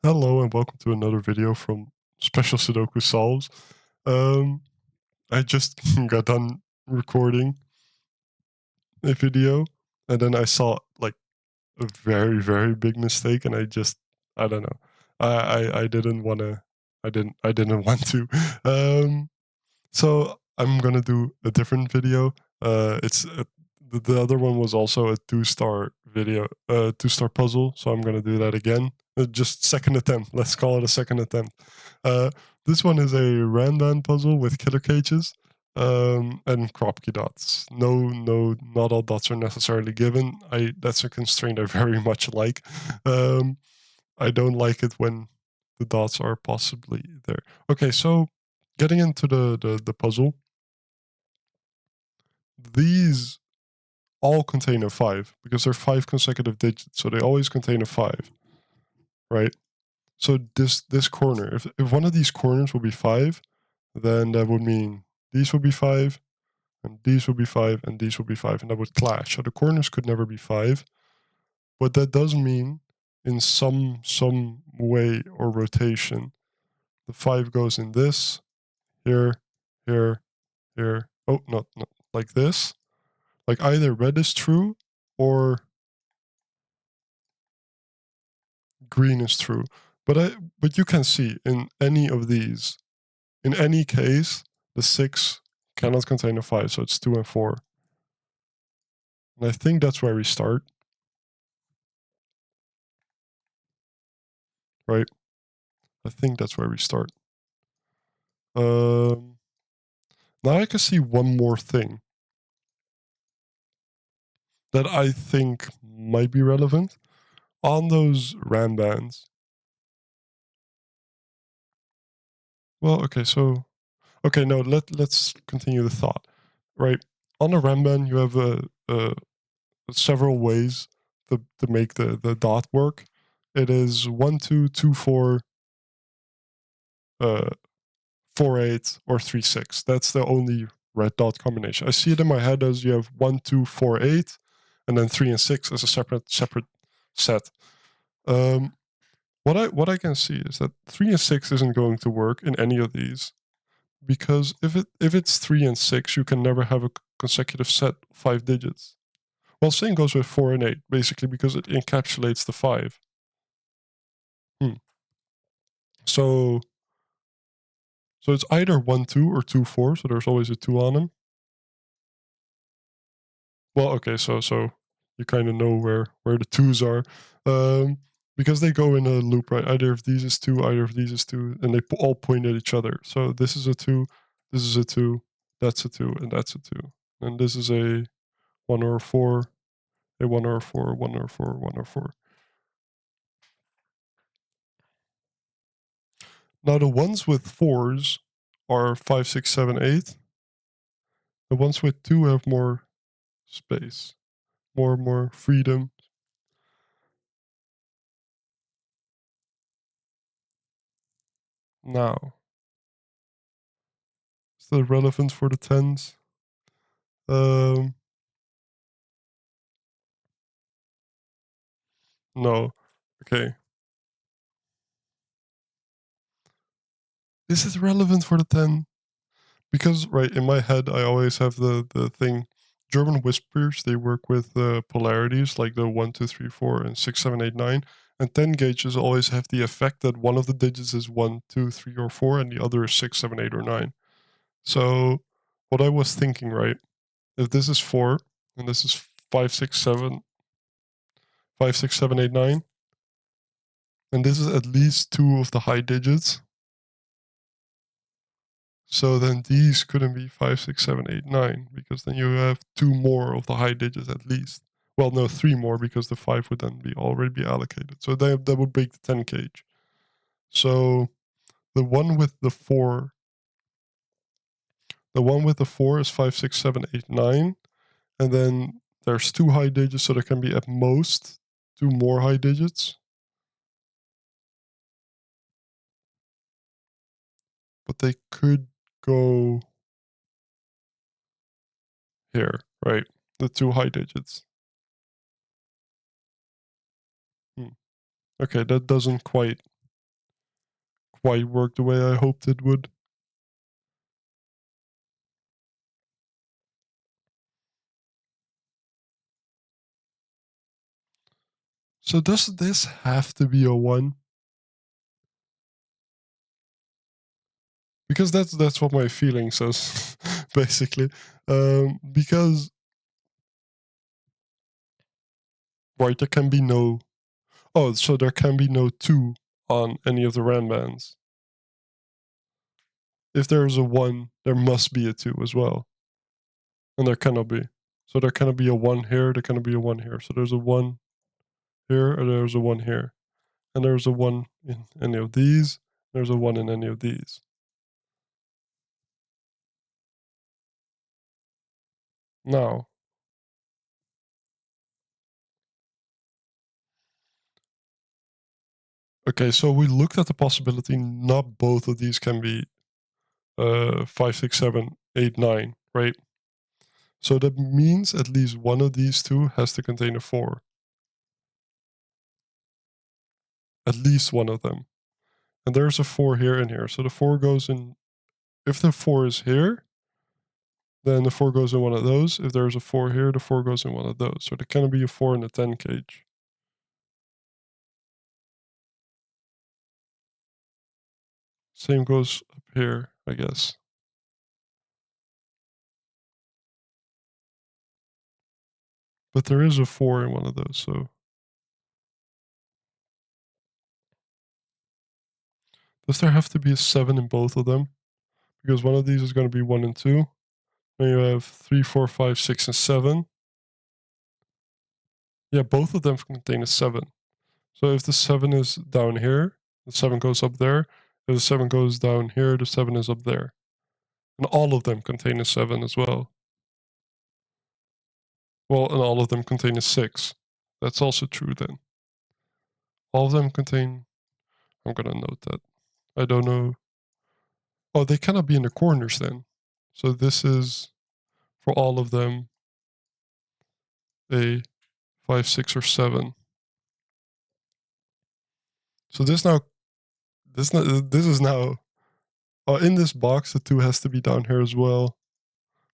Hello and welcome to another video from Special Sudoku Solves. Um, I just got done recording a video and then I saw like a very big mistake and I don't know. I didn't wanna I didn't want to. So I'm gonna do a different video. It's the other one was also a two-star video, two-star puzzle. So I'm gonna do that again. Just second attempt. Let's call it a second attempt. Uh, this one is a renban puzzle with killer cages and kropki dots. No, not all dots are necessarily given. That's a constraint I very much like. Um, I don't like it when the dots are possibly there. Okay, so getting into the puzzle, these all contain a 5 because they're 5 consecutive digits, so they always contain a 5, right? So this corner, if one of these corners will be 5, then that would mean these will be 5, and these will be 5, and these will be 5, and that would clash. So the corners could never be 5. But that does mean in some way or rotation, the 5 goes in this, here, here, here. Oh, not like this. Like either red is true or green is true. But you can see in any of these, in any case, the 6 cannot contain a 5, so it's 2 and 4. And I think that's where we start, right? I think that's where we start. Now I can see one more thing that I think might be relevant. On those RAM bands, well, okay, no, let's continue the thought, right? On a RAM band, you have several ways to make the dot work. It is 1 2 2 4 uh 4 8 or 3 6. That's the only red dot combination. I see it in my head as you have 1 2 4 8, and then 3 and 6 as a separate set. Um, what I can see is that 3 and 6 isn't going to work in any of these because if it's 3 and 6, you can never have a consecutive set 5 digits. Well, same goes with 4 and 8, basically, because it encapsulates the 5. Hmm. So it's either 1 2 or 2 4, so there's always a 2 on them. Well, okay, so you kind of know where the 2s are. Because they go in a loop, right? Either of these is 2, either of these is 2, and they all point at each other. So this is a 2, this is a 2, that's a 2, and that's a 2. And this is a 1 or a 4, a 1 or a 4, 1 or a 4, 1 or 4. Now the ones with 4s are 5, 6, 7, 8. The ones with 2 have more space, more freedom. Now, is that relevant for the 10s? Um, no. Okay. This is relevant for the 10 because, right, in my head, I always have the thing. German whispers, they work with polarities like the 1, 2, 3, 4, and 6, 7, 8, 9. And 10 gauges always have the effect that one of the digits is 1, 2, 3, or 4, and the other is 6, 7, 8, or 9. So, what I was thinking, right, if this is 4, and this is 5, 6, 7, 5, 6, 7, 8, 9, and this is at least 2 of the high digits. So then these couldn't be 5, 6, 7, 8, 9, because then you have 2 more of the high digits at least. Well, no, 3 more because the 5 would then be already be allocated. So that would break the 10 cage. So the one with the 4, is 5, 6, 7, 8, 9, and then there's 2 high digits, so there can be at most 2 more high digits. But they could go here, right? The 2 high digits. Okay, that doesn't quite quite work the way I hoped it would. So does this have to be a 1? Because that's what my feeling says, basically. Because right, there can be no. Oh, so there can be no 2 on any of the renbans. If there is a 1, there must be a 2 as well, and there cannot be. So there cannot be a 1 here. There cannot be a 1 here. So there's a 1 here, or there's a 1 here, and there's a 1 in any of these. There's a 1 in any of these. Now, okay, so we looked at the possibility not both of these can be 5, 6, 7, 8, 9, right? So that means at least one of these two has to contain a 4. At least one of them. And there's a 4 here and here. So the 4 goes in. If the 4 is here, then the 4 goes in one of those. If there's a 4 here, the 4 goes in one of those. So there can be a 4 in the 10 cage. Same goes up here, I guess. But there is a 4 in one of those, so. Does there have to be a 7 in both of them? Because one of these is going to be 1 and 2. Then you have 3, 4, 5, 6, and 7. Yeah, both of them contain a 7. So if the 7 is down here, the 7 goes up there. If the 7 goes down here, the 7 is up there. And all of them contain a 7 as well. Well, and all of them contain a 6. That's also true then. All of them contain. I'm gonna note that. I don't know. Oh, they cannot be in the corners then. So this is for all of them a 5, 6, or 7. So this is now in this box. The 2 has to be down here as well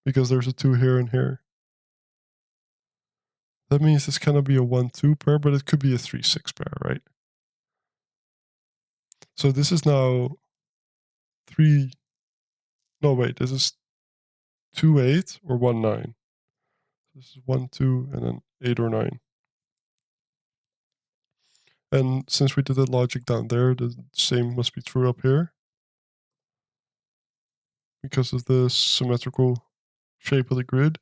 because there's a 2 here and here. That means this cannot be a 1-2 pair, but it could be a 3-6 pair, right? So this is now 3. No, wait. This is 2-8 or 1-9. This is 1-2 and then 8 or 9. And since we did that logic down there, the same must be true up here because of the symmetrical shape of the grid.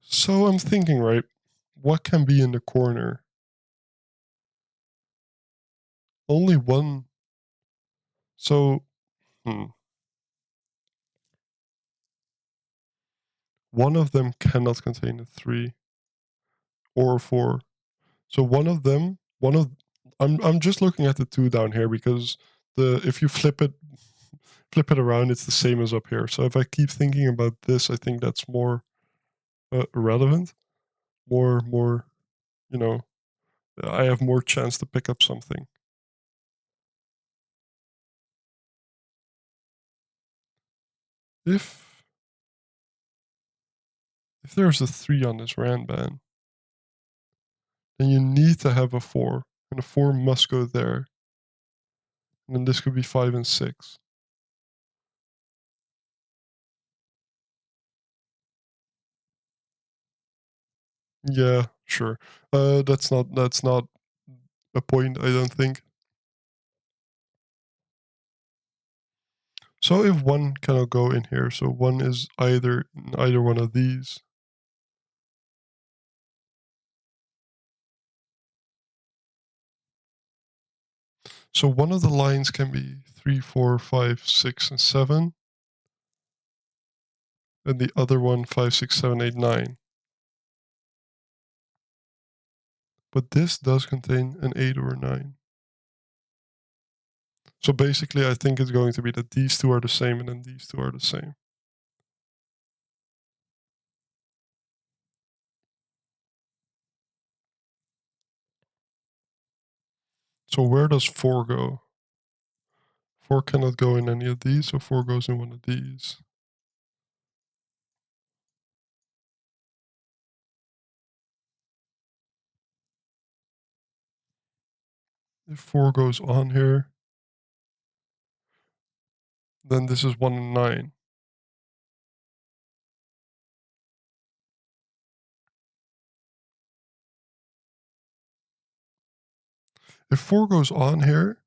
So I'm thinking, right, what can be in the corner? Only one. So, one of them cannot contain a 3 or a 4. So I'm just looking at the 2 down here because if you flip it around, it's the same as up here. So if I keep thinking about this, I think that's more relevant, more, you know, I have more chance to pick up something. If there's a 3 on this Ranban, then you need to have a 4, and a 4 must go there. And then this could be 5 and 6. Yeah, sure. That's not a point, I don't think. So if 1 cannot go in here, so 1 is either one of these. So one of the lines can be 3, 4, 5, 6, and 7, and the other one 5, 6, 7, 8, 9. But this does contain an 8 or a 9. So basically, I think it's going to be that these two are the same and then these two are the same. So where does 4 go? 4 cannot go in any of these, so 4 goes in one of these. If 4 goes on here, then this is 1 and 9. If 4 goes on here,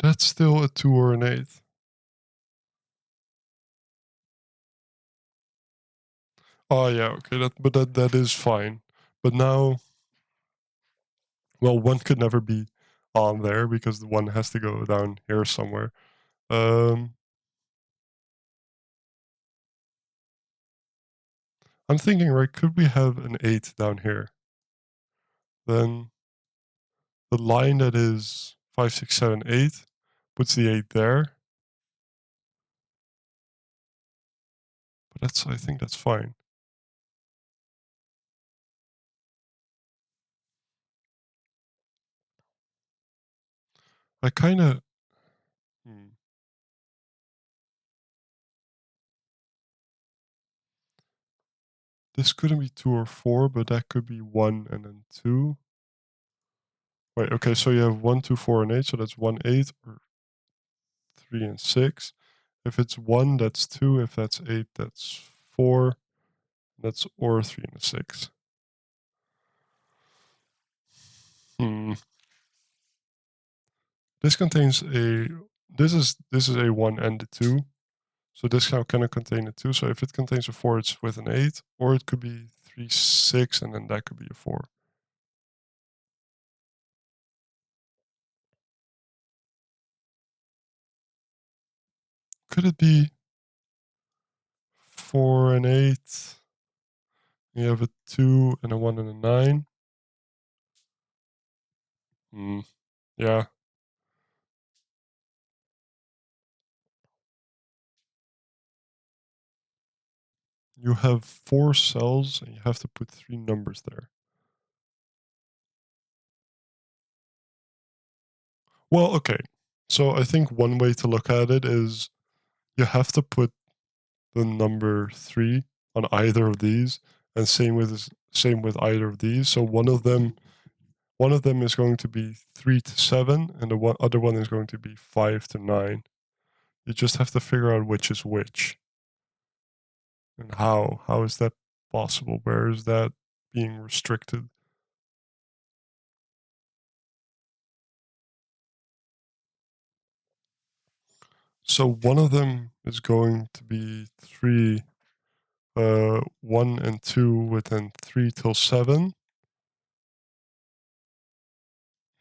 that's still a 2 or an 8. Oh yeah, okay, that is fine. But now, well, 1 could never be on there because the 1 has to go down here somewhere. I'm thinking, right, could we have an 8 down here? Then the line that is 5, 6, 7, 8 puts the 8 there. But I think that's fine. I kind of, this couldn't be 2 or 4, but that could be 1 and then 2. Wait, okay, so you have 1, 2, 4, and 8, so that's 1, 8, or 3 and 6. If it's 1, that's 2. If that's 8, that's 4. That's or 3 and a 6. Hmm. This contains a, this is a 1 and a 2. So this now cannot contain a 2. So if it contains a 4, it's with an 8. Or it could be 3, 6, and then that could be a 4. Could it be 4 and 8? You have a 2 and a 1 and a 9. Yeah. You have 4 cells and you have to put 3 numbers there. Well, okay. So I think one way to look at it is you have to put the number 3 on either of these, and same with either of these. So one of them is going to be 3 to 7, and the other one is going to be 5 to 9. You just have to figure out which is which. And how is that possible? Where is that being restricted? So one of them is going to be 3, 1 and 2 within 3 till 7.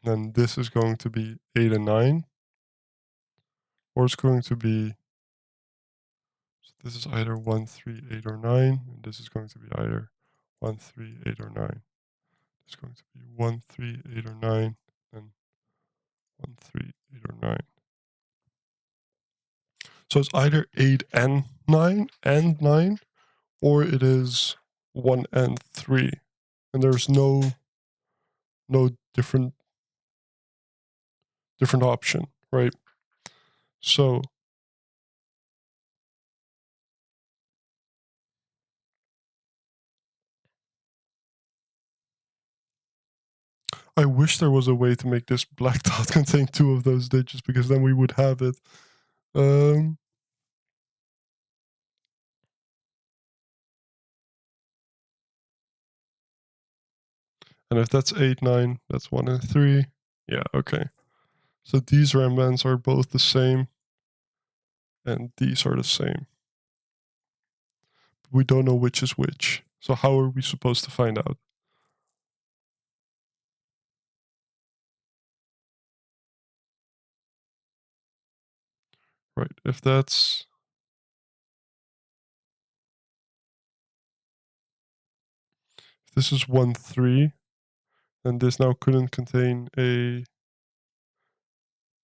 Then this is going to be 8 and 9. Or it's going to be, so this is either 1, 3, 8, or 9. And this is going to be either 1, 3, 8, or 9. It's going to be 1, 3, 8, or 9. And 1, 3, 8, or 9. So it's either 8 and 9, or it is 1 and 3. And there's no different option, right? So I wish there was a way to make this black dot contain 2 of those digits, because then we would have it. And if that's 8, 9, that's 1 and 3. Yeah, okay. So these renbans are both the same, and these are the same. We don't know which is which. So how are we supposed to find out? Right, if this is 1, 3, then this now couldn't contain a,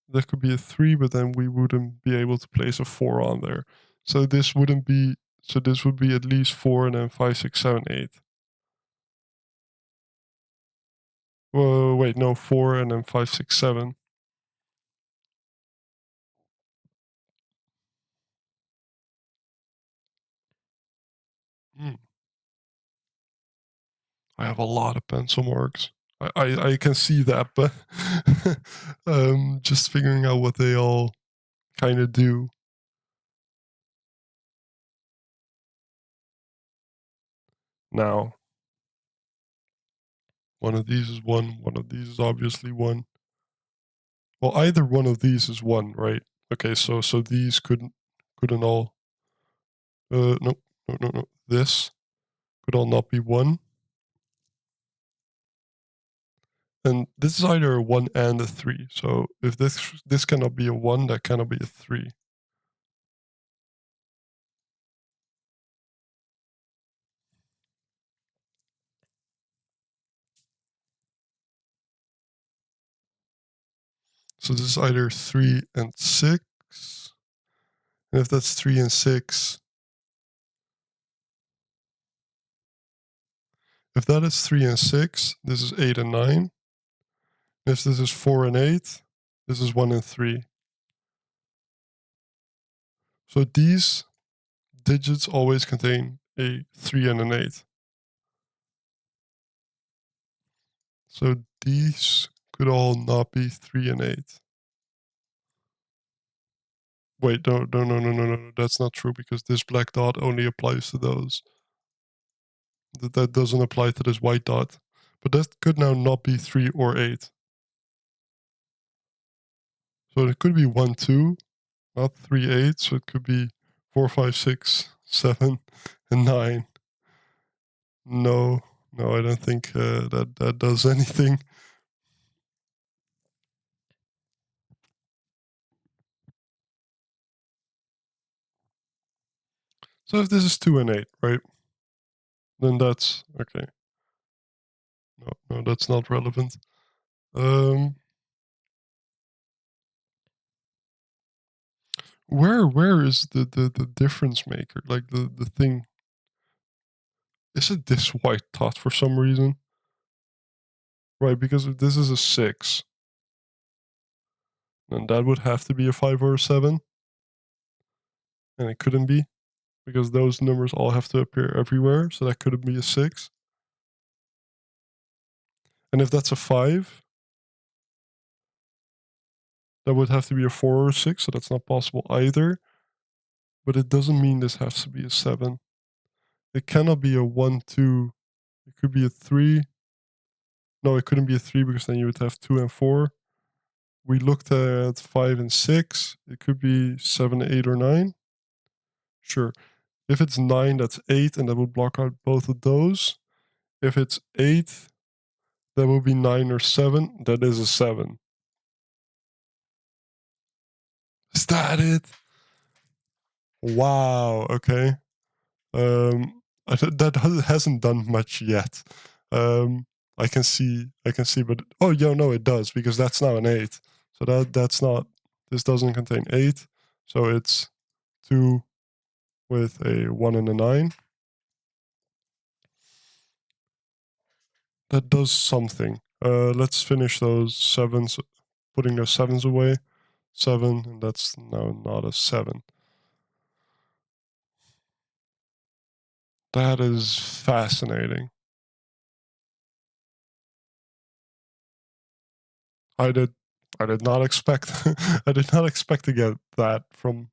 that could be a 3, but then we wouldn't be able to place a 4 on there. So this wouldn't be, so this would be at least 4 and then 5, 6, 7, 8. wait, no, 4 and then 5, 6, 7. Mm. I have a lot of pencil marks. I can see that, but just figuring out what they all kind of do. Now, one of these is 1, one of these is obviously 1. Well, either one of these is 1, right? Okay, so these couldn't all no, no, no, no. This could all not be 1. And this is either a 1 and a 3. So if this cannot be a 1, that cannot be a 3. So this is either 3 and 6. And if that's 3 and 6, if that is 3 and 6, this is 8 and 9. If this is 4 and 8, this is 1 and 3. So these digits always contain a 3 and an 8. So these could all not be 3 and 8. Wait, no, no, no, no, no, no, that's not true because this black dot only applies to those. That doesn't apply to this white dot. But that could now not be 3 or 8. So it could be 1, 2, not 3, 8. So it could be 4, 5, 6, 7, and 9. No, no, I don't think that does anything. So if this is 2 and 8, right? Then that's okay. No, no, that's not relevant. Um, where is the difference maker? Like the thing. Is it this white dot for some reason? Right, because if this is a 6, then that would have to be a 5 or a 7. And it couldn't be because those numbers all have to appear everywhere. So that couldn't be a 6. And if that's a 5, that would have to be a 4 or a 6. So that's not possible either. But it doesn't mean this has to be a 7. It cannot be a 1, 2. It could be a 3. No, it couldn't be a 3 because then you would have 2 and 4. We looked at 5 and 6. It could be 7, 8, or 9. Sure. If it's 9, that's 8, and that would block out both of those. If it's 8, that would be 9 or 7. That is a 7. Is that it? Wow. Okay. That hasn't done much yet. I can see, but oh, yeah, no, it does because that's now an 8. So that's not. This doesn't contain 8. So it's 2 with a 1 and a 9. That does something. Let's finish those 7s, putting those 7s away. 7, and that's now not a 7. That is fascinating. I did I did not expect I did not expect to get that from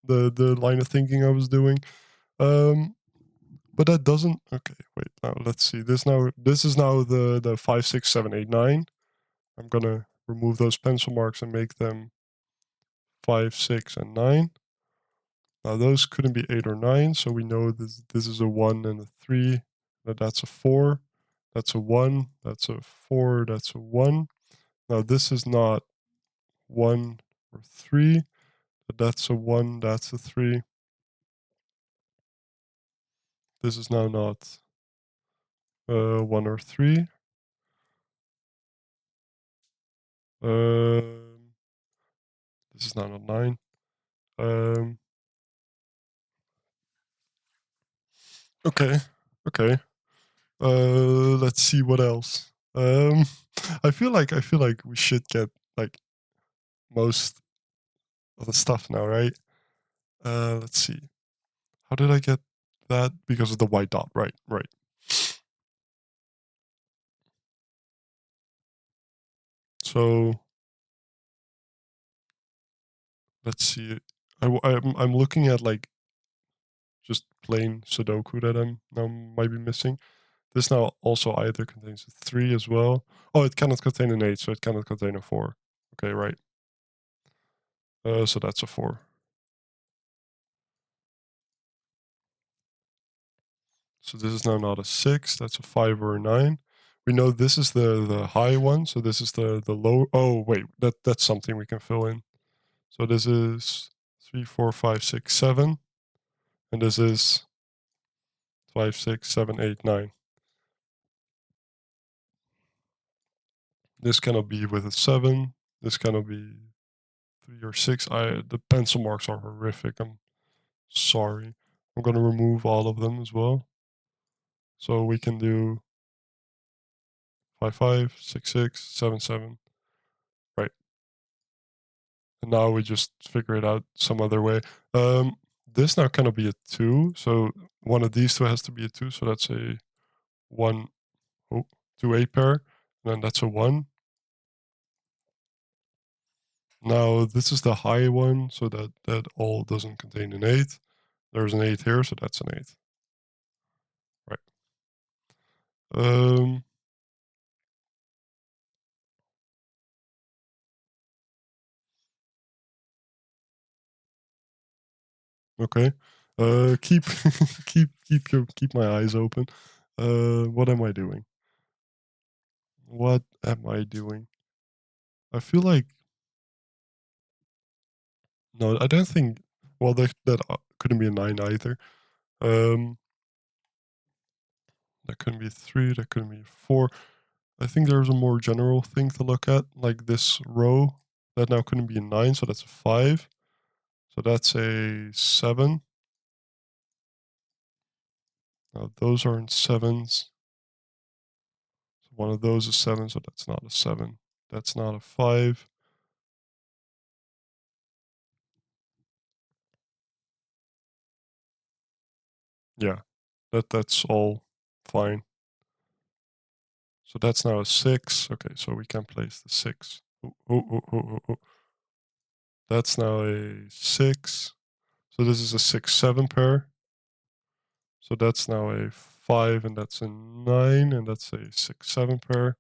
the line of thinking I was doing. Um but that doesn't okay, wait, now let's see. This is now the 5, 6, 7, 8, 9. I'm gonna remove those pencil marks and make them 5, 6, and 9. Now those couldn't be 8 or 9, so we know this is a 1 and a 3. That's a 4. That's a 1. That's a 4. That's a 1. Now this is not 1 or 3. But that's a 1. That's a 3. This is now not 1 or 3. Um, this is now not 9. Um, okay. Okay. Let's see what else. Um, I feel like we should get like most of the stuff now, right? Let's see. How did I get that? Because of the white dot, right? Right. So let's see. I'm looking at like just plain Sudoku that I'm now might be missing. This now also either contains a 3 as well. Oh, it cannot contain an 8, so it cannot contain a 4. Okay, right. So that's a 4. So this is now not a 6, that's a 5 or a 9. We know this is the high one, so this is the low. Oh, wait, that's something we can fill in. So this is 3, 4, 5, 6, 7, and this is 5, 6, 7, 8, 9. This cannot be with a 7. This cannot be 3 or 6. The pencil marks are horrific. I'm sorry. I'm going to remove all of them as well. So we can do 5, 5, 6, 6, 7, 7. Right. And now we just figure it out some other way. This now cannot be a 2. So one of these two has to be a 2. So that's a 1, oh, 2, 8 pair. And then that's a 1. Now this is the high one, so that all doesn't contain an 8. There's an 8 here, so that's an 8. Right. Um, okay. Keep keep my eyes open. What am I doing? What am I doing? I feel like no, I don't think. Well, that couldn't be a 9 either. Um, that couldn't be a 3. That couldn't be a 4. I think there's a more general thing to look at, like this row. That now couldn't be a 9, so that's a 5. So that's a 7. Now those aren't 7s. So one of those is 7, so that's not a 7. That's not a 5. Yeah, that's all fine. So that's now a 6. Okay, so we can place the 6. Oh, oh, oh, oh, oh, oh. That's now a 6. So this is a 6, 7 pair. So that's now a 5, and that's a 9, and that's a 6, 7 pair.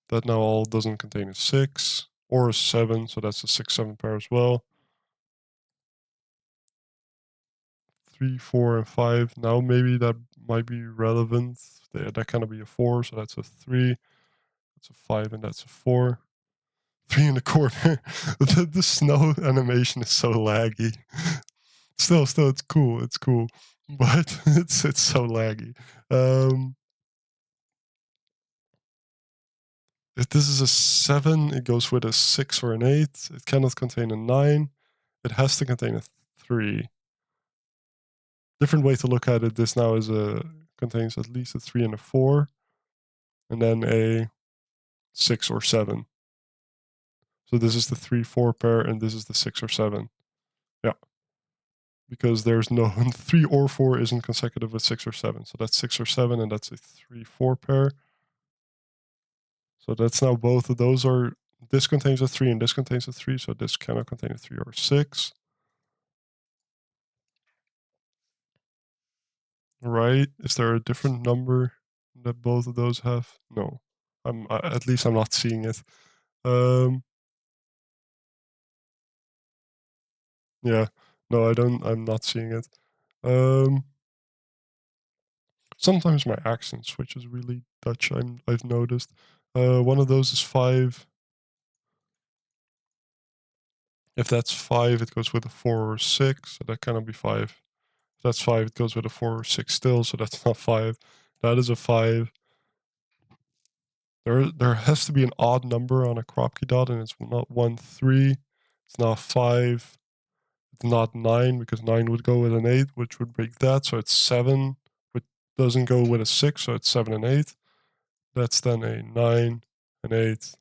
That now all doesn't contain a 6 or a 7, so that's a 6, 7 pair as well. 3, 4, and 5. Now maybe that might be relevant. That cannot be a 4, so that's a 3. That's a 5, and that's a 4. 3 in the corner. The snow animation is so laggy. Still, it's cool. It's cool, but it's so laggy. If this is a 7, it goes with a 6 or an 8. It cannot contain a 9. It has to contain a 3. Different way to look at it, this now is contains at least a 3 and a 4, and then a 6 or 7. So this is the 3, 4 pair, and this is the 6 or 7. Yeah. Because there's no 3 or 4 isn't consecutive with 6 or 7. So that's 6 or 7, and that's a 3, 4 pair. So that's now both of those are, this contains a 3 and this contains a 3, so this cannot contain a 3 or a 6. Right? Is there a different number that both of those have? No. At least I'm not seeing it. Um, yeah. No, I'm not seeing it. Um, sometimes my accent switches really Dutch, I've noticed. One of those is 5. If that's 5, it goes with a 4 or 6, so that cannot be 5. If that's 5, it goes with a 4 or 6 still, so that's not 5. That is a 5. There has to be an odd number on a kropki dot, and it's not 1, 3. It's not 5. It's not 9, because 9 would go with an 8, which would break that, so it's 7 with doesn't go with a 6, so it's 7 and 8. That's then a 9, an 8.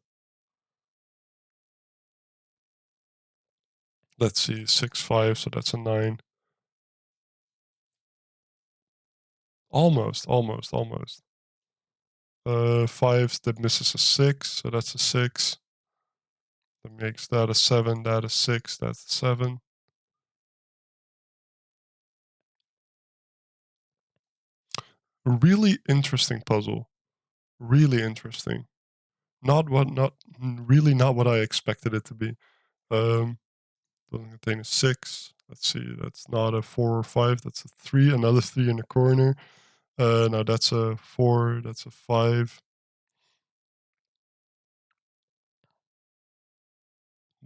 Let's see, 6, 5, so that's a 9. Almost, almost, almost. 5 that misses a 6, so that's a 6. That makes that a 7, that a 6, that's a 7. A really interesting puzzle. Really interesting. Really not what I expected it to be. Doesn't contain a 6. Let's see, that's not a 4 or 5, that's a 3, another 3 in the corner. No, that's a 4, that's a 5.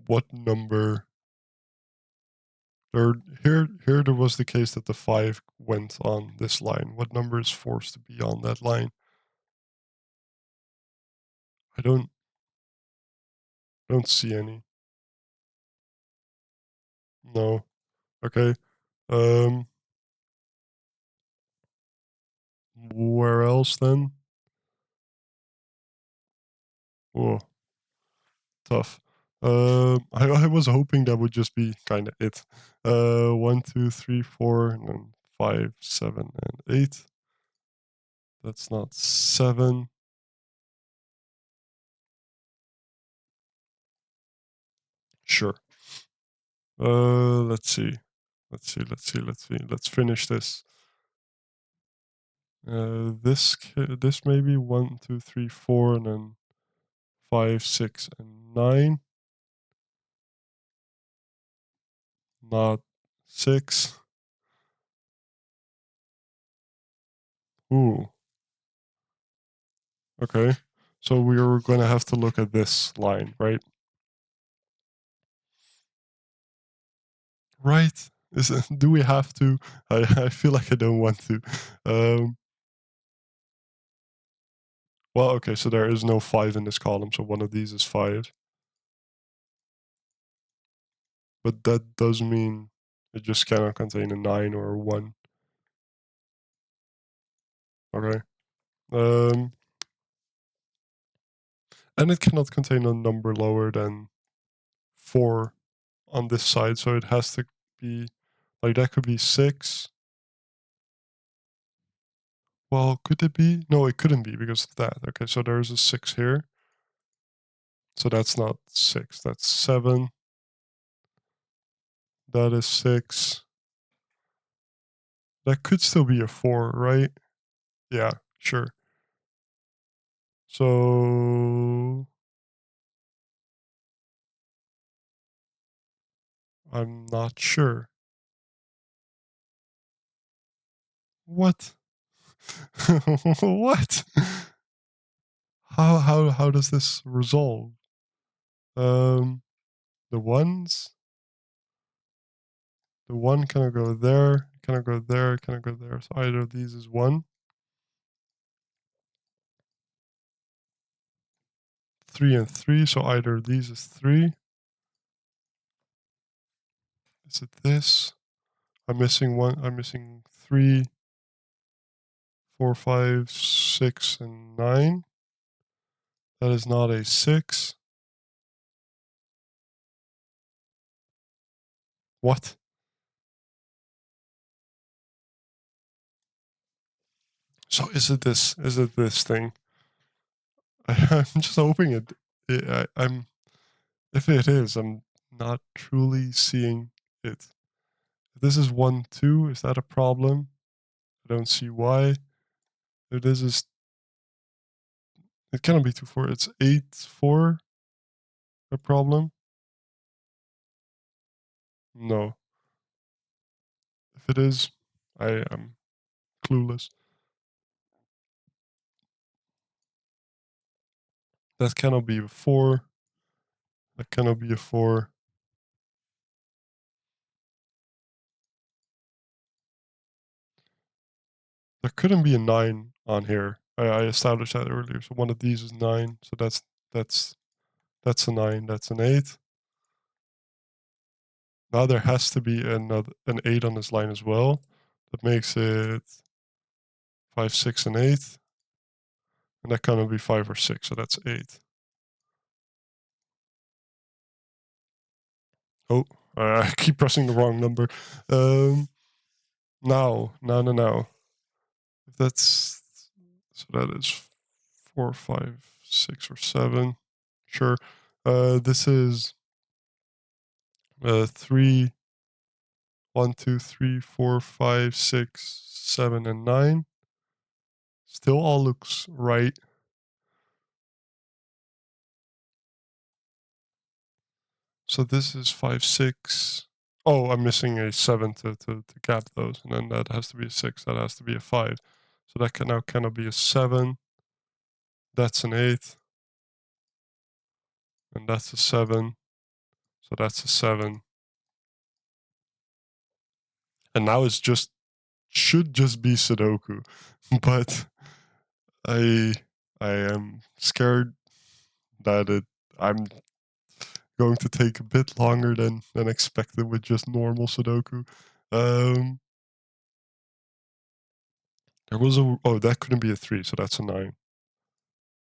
What number? Here there was the case that the 5 went on this line. What number is forced to be on that line? I don't see any. No. Okay. Um, where else then? Oh, tough. I was hoping that would just be kind of it. 1, 2, 3, 4, and then 5, 7, and 8. That's not 7. Sure. Let's see. Let's finish this. This maybe 1, 2, 3, 4, and then 5, 6, and 9. Not 6. Ooh. Okay. So we are going to have to look at this line, right? Right. Do we have to? I feel like I don't want to. Um, well, okay, so there is no 5 in this column, so one of these is 5. But that does mean it just cannot contain a 9 or a 1. Okay. Um, and it cannot contain a number lower than 4 on this side, so it has to be, like, that could be 6. Well, could it be? No, it couldn't be because of that. Okay, so there's a 6 here. So that's not 6, that's 7. That is 6. That could still be a 4, right? Yeah, sure. So I'm not sure. What? What? How does this resolve? Um the ones? The 1 cannot go there, cannot go there, cannot go there. So either of these is 1. 3 and 3, so either of these is 3. Is it this? I'm missing 1. I'm missing 3, 4, 5, 6, and 9. That is not a 6. What? So is it this? Is it this thing? I'm just hoping I'm. If it is, I'm not truly seeing it. If this is 1, 2, is that a problem? I don't see why. If this is, it cannot be 2, 4. It's 8, 4. A problem? No. If it is, I am clueless. That cannot be a 4. That cannot be a 4. There couldn't be a 9 on here. I established that earlier. So one of these is 9. So that's that's a 9. That's an 8. Now there has to be an 8 on this line as well. That makes it 5, 6, and 8. And that cannot be 5 or 6, so that's 8. Oh, I keep pressing the wrong number. Now. If that's, so that is 4, 5, 6, or 7. Sure. This is 3, 1, 2, 3, 4, 5, 6, 7, and 9. Still all looks right. So this is 5, 6. Oh, I'm missing a 7 to gap those, and then that has to be a 6. That has to be a 5. So that now cannot be a 7. That's an 8. And that's a 7. So that's a 7. And now it's should just be Sudoku. But I am scared that I'm going to take a bit longer than expected with just normal Sudoku. There was that couldn't be a 3, so that's a 9.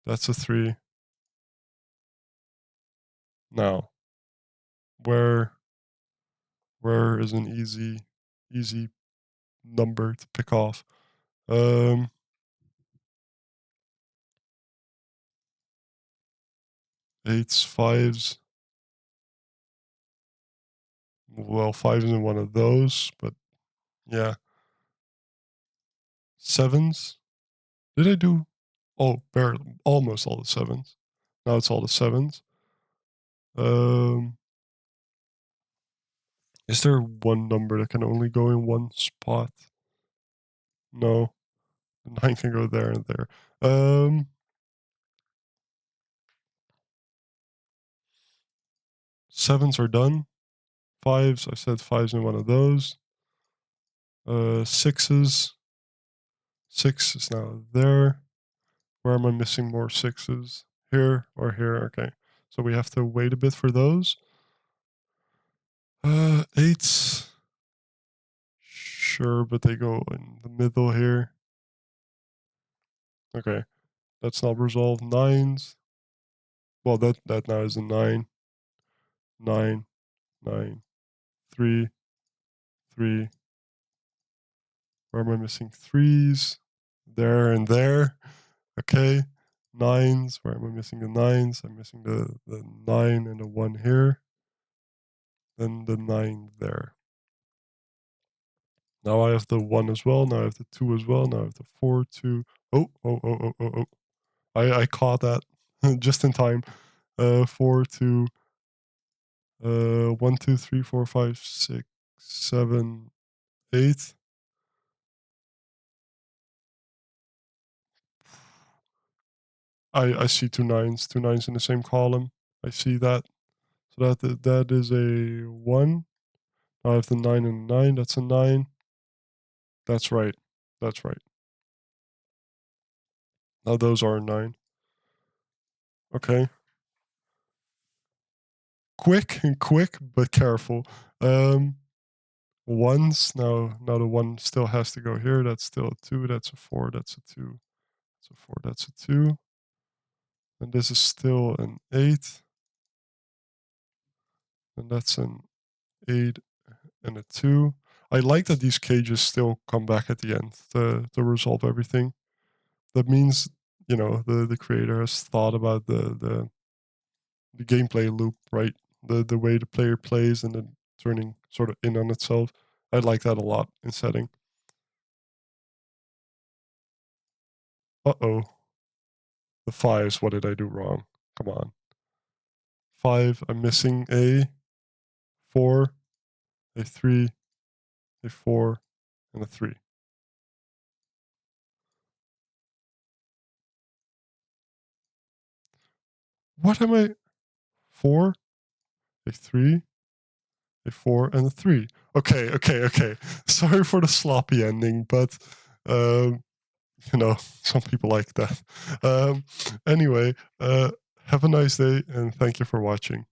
That's a 3. Now, where is an easy number to pick off? 8s, 5s. Well, 5 isn't one of those, but yeah. 7s. Did I do? Oh, barely, almost all the 7s. Now it's all the 7s. Is there one number that can only go in one spot? No. The 9 can go there and there. 7s are done. 5s, I said 5s in one of those. 6s. 6 is now there. Where am I missing more 6s? Here or here? Okay. So we have to wait a bit for those. 8s. Sure, but they go in the middle here. Okay. That's not resolved. 9s. Well, that now is a 9. 9, 9, 3, 3. Where am I missing 3s? There and there. Okay. 9s. Where am I missing the 9s? I'm missing the 9 and the 1 here. Then the 9 there. Now I have the 1 as well. Now I have the 2 as well. Now I have the 4, 2. Oh. I caught that just in time. 4, 2. 1, 2, 3, 4, 5, 6, 7, 8. I see 2 9s. 2 9s in the same column. I see that. So that is a 1. Now I have the 9 and 9. That's a 9. That's right. That's right. Now those are a 9. Okay. Quick, but careful. 1s. Now the 1 still has to go here. That's still a 2. That's a 4. That's a 2. That's a 4. That's a 2. And this is still an 8. And that's an 8 and a 2. I like that these cages still come back at the end to resolve everything. That means, the creator has thought about the gameplay loop, right? The way the player plays and then turning sort of in on itself. I like that a lot in setting. Uh-oh. The 5s, what did I do wrong? Come on. 5, I'm missing a 4, a 3, a 4, and a 3. What am I? 4, a 3, a 4, and a 3. Okay. Sorry for the sloppy ending, but some people like that. Anyway, have a nice day, and thank you for watching.